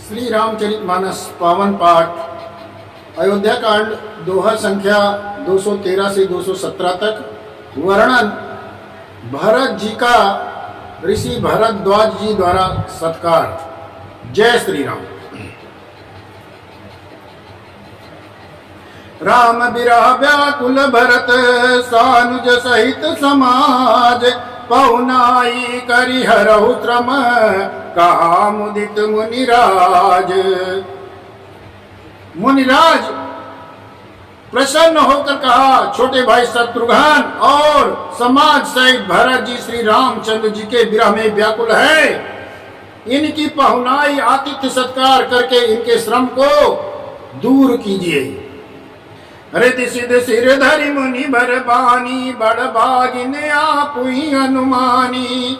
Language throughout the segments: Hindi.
श्री रामचरितमानस पावन पाठ अयोध्या कांड दोहा संख्या 213 से 217 तक। वर्णन भरत जी का ऋषि भरद्वाज जी द्वारा सत्कार। जय श्री राम। राम बिरह व्याकुल भरत सानुज सहित समाज पहुनाई करि हरहु त्रम कहा मुदित मुनिराज। मुनिराज प्रसन्न होकर कहा, छोटे भाई शत्रुघ्न और समाज सहित भरत जी श्री रामचंद्र जी के विरह में व्याकुल है। इनकी पहुनाई आतिथ्य सत्कार करके इनके श्रम को दूर कीजिए। रिद्धि सिद्ध सिर धरि मुनि बर बानी बड़ भागिन आपुई अनुमानी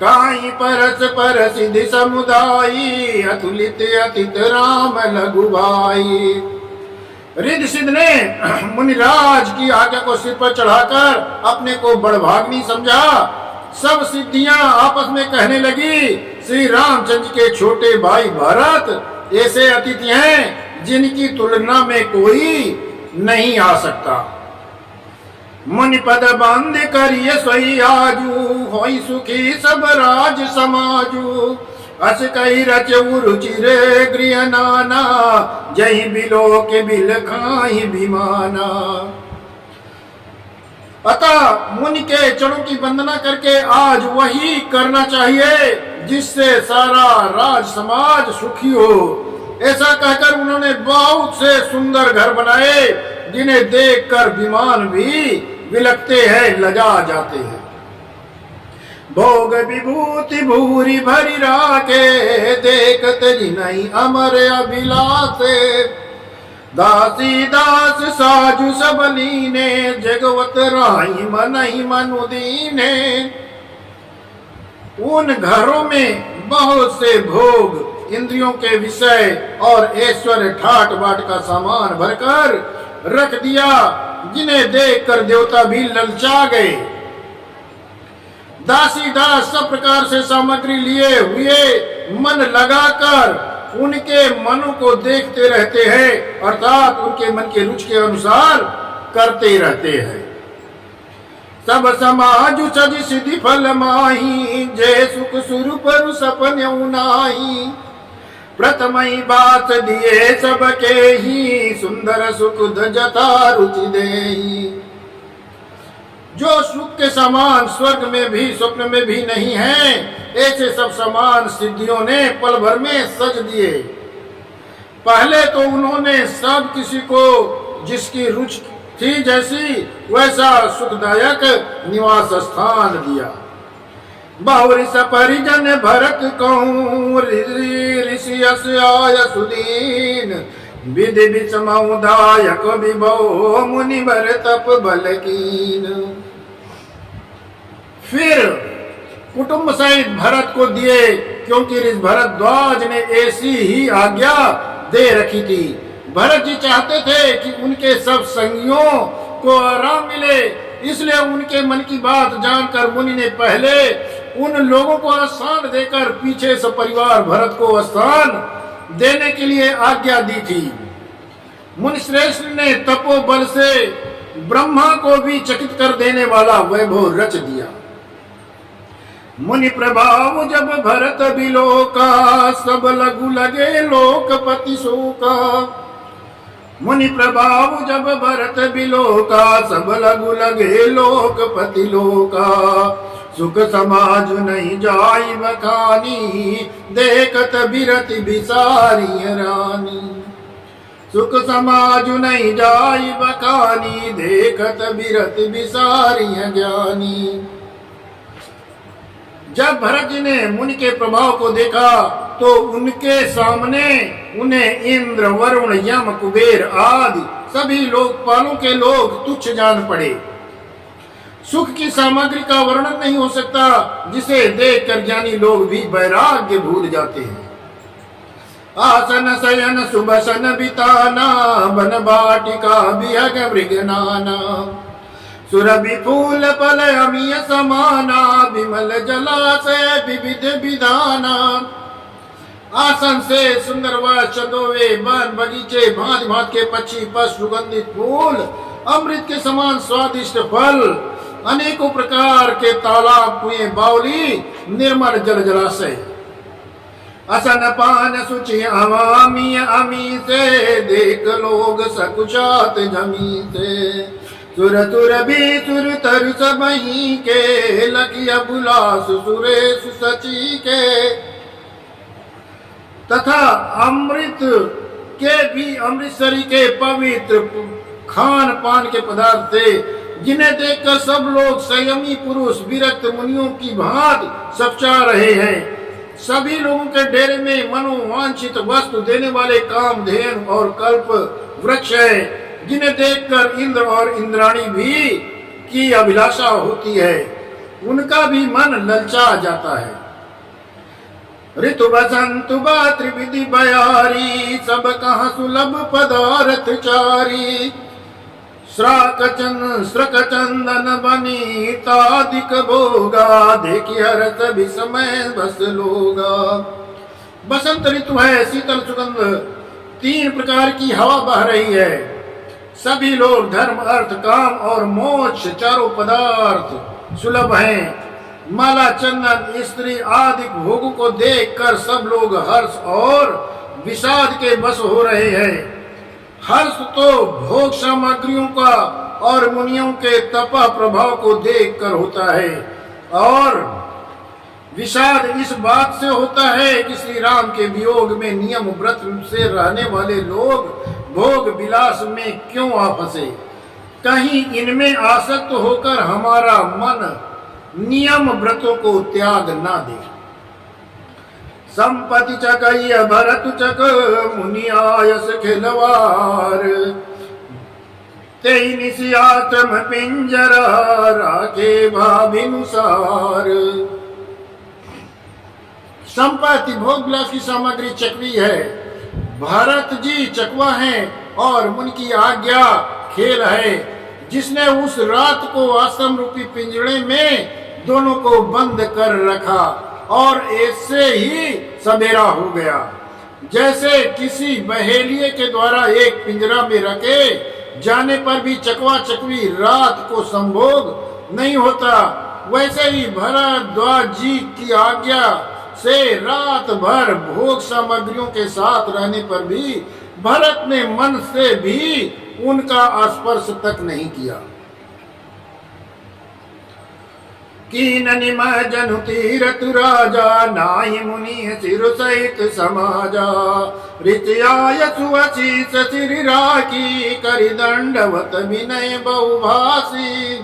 काई परस पर सिद्धि समुदायी अतुलित अतित राम लघु भाई। रिद्धि सिद्ध ने मुनिराज की आज्ञा को सिर पर चढ़ाकर अपने को बड़भाग्नि समझा। सब सिद्धियां आपस में कहने लगी, श्री रामचंद्र के छोटे भाई भरत ऐसे अतिथि हैं जिनकी तुलना में कोई नहीं आ सकता। मुनि पद बंद करिए सोई आजू होई सुखी सब राज समाजू अस कही रचऊ रुचिरे गृह नाना जही बिलो के बिल खाई विमाना। अतः मुनि के चरणों की वंदना करके आज वही करना चाहिए जिससे सारा राज समाज सुखी हो। ऐसा कहकर उन्होंने बहुत से सुंदर घर बनाए जिन्हें देखकर विमान भी विलकते हैं, लजा जाते हैं। भोग विभूति भूरी भरी राखे देखत जिनहि अमर अभिलाषे दासी दास साजु सब लीने जगवत राही मनहि मनु दीने। उन घरों में बहुत से भोग इंद्रियों के विषय और ऐश्वर्य ठाट बाट का सामान भरकर रख दिया जिन्हें देखकर देवता भी ललचा गए। दासी दास सब प्रकार से सामग्री लिए हुए मन लगाकर उनके मनु को देखते रहते हैं, अर्थात उनके मन के रुचि के अनुसार करते रहते हैं। सब समाज सज सिद्धि फल माही जय सुख स्वरूप सपन नाही प्रथमई बात दिए सबके ही सुंदर सुख जथा रुचि देही। जो सुख के समान स्वर्ग में भी स्वप्न में भी नहीं है, ऐसे सब समान सिद्धियों ने पल भर में सज दिए। पहले तो उन्होंने सब किसी को जिसकी रुचि थी जैसी वैसा सुखदायक निवास स्थान दिया। बहुरी परिजन भरत कहूँ ऋषि आय सुदीन विधि विषमदायक विभो मुनि भर तप बलकीन। फिर कुटुंब सहित भरत को दिए, क्योंकि ऋषि भरद्वाज ने ऐसी ही आज्ञा दे रखी थी। भरत जी चाहते थे कि उनके सब संगियों को आराम मिले, इसलिए उनके मन की बात जानकर मुनि ने पहले उन लोगों को स्थान देकर पीछे सब परिवार भरत को स्थान देने के लिए आज्ञा दी थी। मुनि श्रेष्ठ ने तपोबल से ब्रह्मा को भी चकित कर देने वाला वैभव रच दिया। मुनि प्रभाव जब भरत बिलोका सब लघु लगे लोकपति शोका। मुनि प्रभाव जब भरत बिलोका सब लघु लगे लोकपति लोका सुख समाज नहीं जाई बखानी देखत बिरति बिसारी रानी। सुख समाज नहीं जाई बखानी देखत बिरति बिसारी ज्ञानी। जब भरत जी ने मुनि के प्रभाव को देखा तो उनके सामने उन्हें इंद्र वरुण यम कुबेर आदि सभी लोकपालों के लोग तुच्छ जान पड़े। सुख की सामग्री का वर्णन नहीं हो सकता जिसे देखकर ज्ञानी लोग भी वैराग्य भूल जाते हैं। आसन शयन सुबसन बिताना बन बाटिका बिहग मृगनाना सुरभि फूल फल अमीय समाना विमल जलाशय विविध विधाना। आसन से सुंदर व चंदोवे वन बगीचे भांति भांति के पक्षी पशु सुगंधित फूल अमृत के समान स्वादिष्ट फल अनेकों प्रकार के तालाब कुएं बावली निर्मल जल जलाशय असन पान सुचि अवामी अमी से देख लोग सकुचात जमी से सुर तुर भी सुर तर सबही के लकिया बुलास सुरेश सची के तथा अमृत के भी अमृतसरी के पवित्र खान पान के पदार्थ थे जिन्हें देखकर सब लोग संयमी पुरुष विरक्त मुनियों की भांति सपचा रहे हैं। सभी लोगों के डेरे में मनोवांछित वस्तु देने वाले कामधेनु और कल्प वृक्ष है जिन्हें देखकर इंद्र और इंद्राणी भी की अभिलाषा होती है, उनका भी मन ललचा जाता है। ऋतु बसंत त्रिविधि बयारी सब कहाँ सुलभ पदार्थ चारी श्रक चंदन बनी तादिक भोगा देखी हरत भी समय बस लोगा। बसंत ऋतु है, शीतल सुगंध 3 प्रकार की हवा बह रही है। सभी लोग धर्म अर्थ काम और मोक्ष चारों पदार्थ सुलभ हैं। माला चंदन स्त्री आदि भोगों को देखकर सब लोग हर्ष और विषाद के बस हो रहे हैं। हर्ष तो भोग सामग्रियों का और मुनियों के तपा प्रभाव को देखकर होता है और विषाद इस बात से होता है कि श्री राम के वियोग में नियम व्रत से रहने वाले लोग भोग विलास में क्यों आ फंसे। कहीं इनमें आसक्त होकर हमारा मन नियम व्रतों को त्याग ना दे। संपत्ति चकैय भरत चक मुनि आयस खिलवार तेई निशियाश्रम पिंजरा राखे भाभिनुसार। संपत्ति भोग विलास की सामग्री चकवी है, भरत जी चकवा हैं और मुनि की आज्ञा खेल है। जिसने उस रात को आश्रम रूपी पिंजरे में दोनों को बंद कर रखा और ऐसे ही सवेरा हो गया। जैसे किसी बहेलिए के द्वारा एक पिंजरा में रखे जाने पर भी चकवा चकवी रात को संभोग नहीं होता, वैसे ही भरद्वाज जी की आज्ञा से रात भर भोग सामग्रियों के साथ रहने पर भी भरत ने मन से भी उनका स्पर्श तक नहीं किया। कीन निम जनु तीरथ राजा नाहि मुनि सिर सहित समाजा ऋतयाय सुअशीष सिर राखी करि दंडवत विनय बहुभाषी।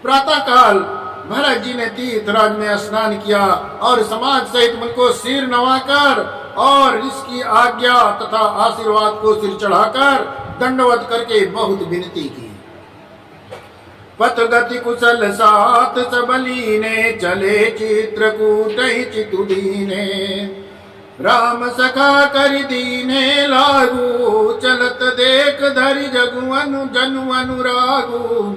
प्रातः काल भरत जी ने तीर्थराज में स्नान किया और समाज सहित मुनि को सिर नवाकर और इसकी आज्ञा तथा आशीर्वाद को सिर चढ़ाकर दंडवत करके बहुत विनती की। पथ गति कुशल सात सबलीने चले चित्रकूट चितुदीने राम सखा कर दीने लागू चलत देख धरि जगुअनु जनु अनुरागू।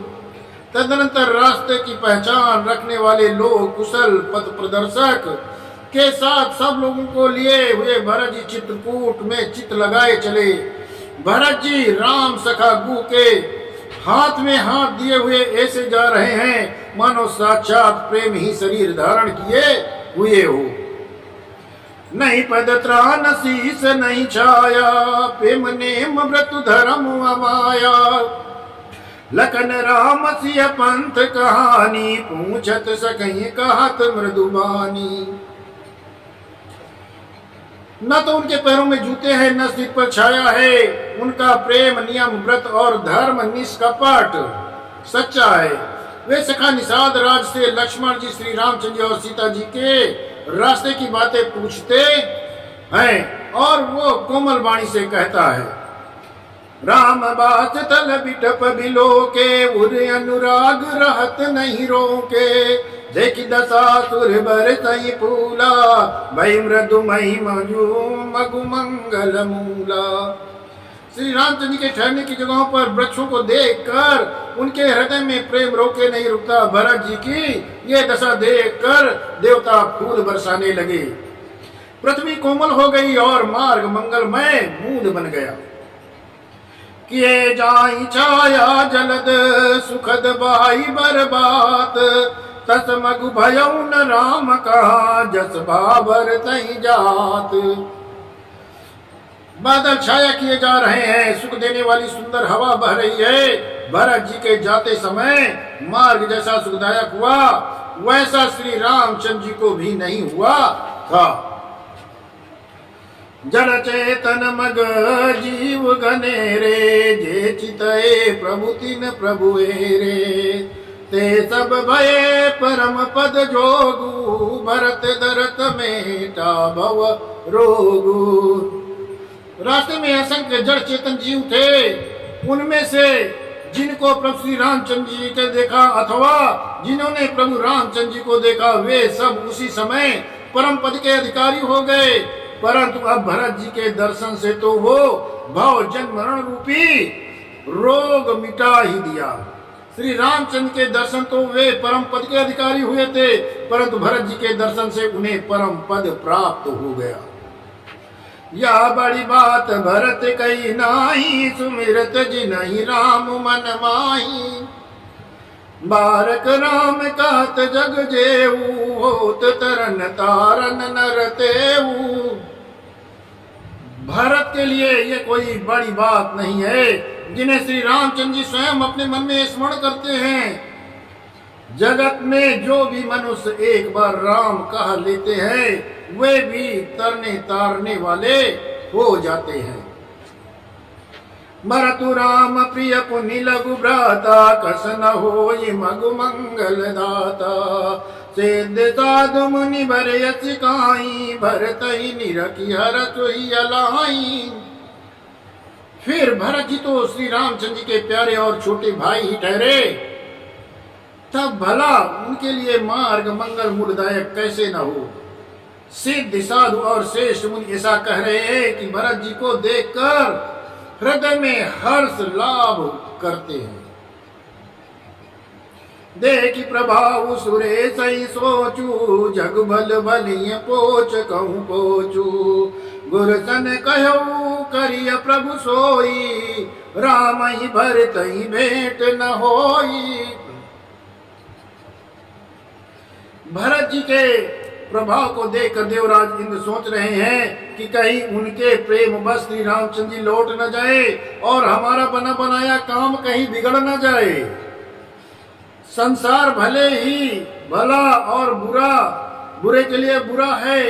तदनंतर रास्ते की पहचान रखने वाले लोग कुशल पथ प्रदर्शक के साथ सब लोगों को लिए हुए भरत जी चित्रकूट में चित लगाए चले। भरत जी राम सखा गु के हाथ में हाथ दिए हुए ऐसे जा रहे हैं मानो साक्षात प्रेम ही शरीर धारण किए हुए हो। नहीं पद त्राण शीस नहीं छाया प्रेम नेम व्रत धर्म अमाया लखन राम सिय पंथ कहानी पूछत सकही कहत मृदुबानी। न तो उनके पैरों में जूते हैं न सिर पर छाया है, उनका प्रेम नियम व्रत और धर्म निष्कपट सच्चा है। वे सखा निषाद राज से लक्ष्मण जी श्री रामचंद्र और सीता जी के रास्ते की बातें पूछते हैं और वो कोमल वाणी से कहता है राम बात तल बिटप बिलो के उर अनुराग रहत नहीं रोके देखी दशासुर बर तई फूला भई मृदु मही मजू मगु मंगल मूला। श्री रामचंद्र के ठहरने की जगहों पर वृक्षों को देखकर उनके हृदय में प्रेम रोके नहीं रुकता। भरत जी की ये दशा देखकर देवता फूल बरसाने लगे। पृथ्वी कोमल हो गई और मार्ग मंगलमय मूल बन गया। किए जाई छाया जलद सुखद बाई बरबात, तस मगु भयउ न राम कहा जस बाबर तई जात। बादल छाया किए जा रहे हैं, सुख देने वाली सुंदर हवा बह रही है। भरत जी के जाते समय मार्ग जैसा सुखदायक हुआ, वैसा श्री रामचंद्र जी को भी नहीं हुआ था। जड़ चेतन मग जीव गनेरे, जे चितए प्रभु तिन प्रभु रे। ते सब भये परम पद जोगु, भरत दरत मेटा भव रोगु। रास्ते में असंख्य जड़ चेतन जीव थे, उनमें से जिनको प्रभु श्री रामचंद्र जी के देखा अथवा जिन्होंने प्रभु रामचंद्र जी को देखा, वे सब उसी समय परम पद के अधिकारी हो गए। परंतु अब भरत जी के दर्शन से तो वो भव जन्म मरण रूपी रोग मिटा ही दिया। श्री रामचंद्र के दर्शन तो वे परम पद के अधिकारी हुए थे, परंतु भरत जी के दर्शन से उन्हें परम पद प्राप्त हो गया। या बड़ी बात भरत कही नाही, सुमिरत जिनहि राम मन माही। बारक राम कहत जग जेऊ, होत तरन तारन नर तेऊ। भरत के लिए ये कोई बड़ी बात नहीं है, जिन्हें श्री रामचंद्र जी स्वयं अपने मन में स्मरण करते हैं। जगत में जो भी मनुष्य एक बार राम कह लेते हैं, वे भी तरने तारने वाले हो जाते हैं। भरतु राम प्रिय पुनि लघु भ्राता, कस न होई मगु मंगल दाता। सिद्ध साधु मुनि बर यस काई, भरत ही निरखी हरत ही अलाई। फिर भरत जी तो श्री रामचंद्र जी के प्यारे और छोटे भाई ही ठहरे, तब भला उनके लिए मार्ग मंगल मूलदायक कैसे न हो। सिद्ध साधु और श्रेष्ठ मुनि ऐसा कह रहे हैं कि भरत जी को देखकर हृदय में हर्ष लाभ करते हैं। देखी प्रभाव सुरेश ही सोचू, जग भल भलिय पोच कहूँ पोचू। गुरसन कहू करिय प्रभु सोई, राम ही भरत ही भेंट न होई। भरत जी के प्रभाव को देखकर देवराज इंद्र सोच रहे हैं कि कहीं उनके प्रेम बस श्री रामचंद्र जी लौट न जाए और हमारा बना बनाया काम कहीं बिगड़ न जाए। संसार भले ही भला और बुरा, बुरे के लिए बुरा है।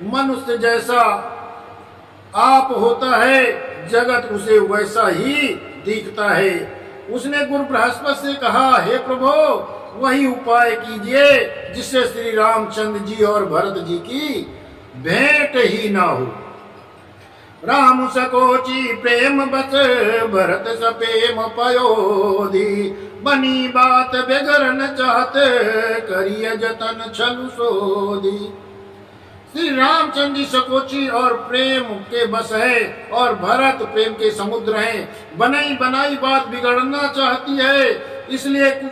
मनुष्य जैसा आप होता है, जगत उसे वैसा ही दिखता है। उसने गुरु बृहस्पति से कहा, हे प्रभु वही उपाय कीजिए जिससे श्री रामचंद्र जी और भरत जी की भेंट ही ना हो। राम सकोची प्रेम बस, भरत सपेम पयोधी। बनी बात बेगर न चाहत, करिय जतन छलु सोधी। श्री रामचंद्र जी सकोची और प्रेम के बस है और भरत प्रेम के समुद्र हैं। बनाई बनाई बात बिगड़ना चाहती है, इसलिए कुछ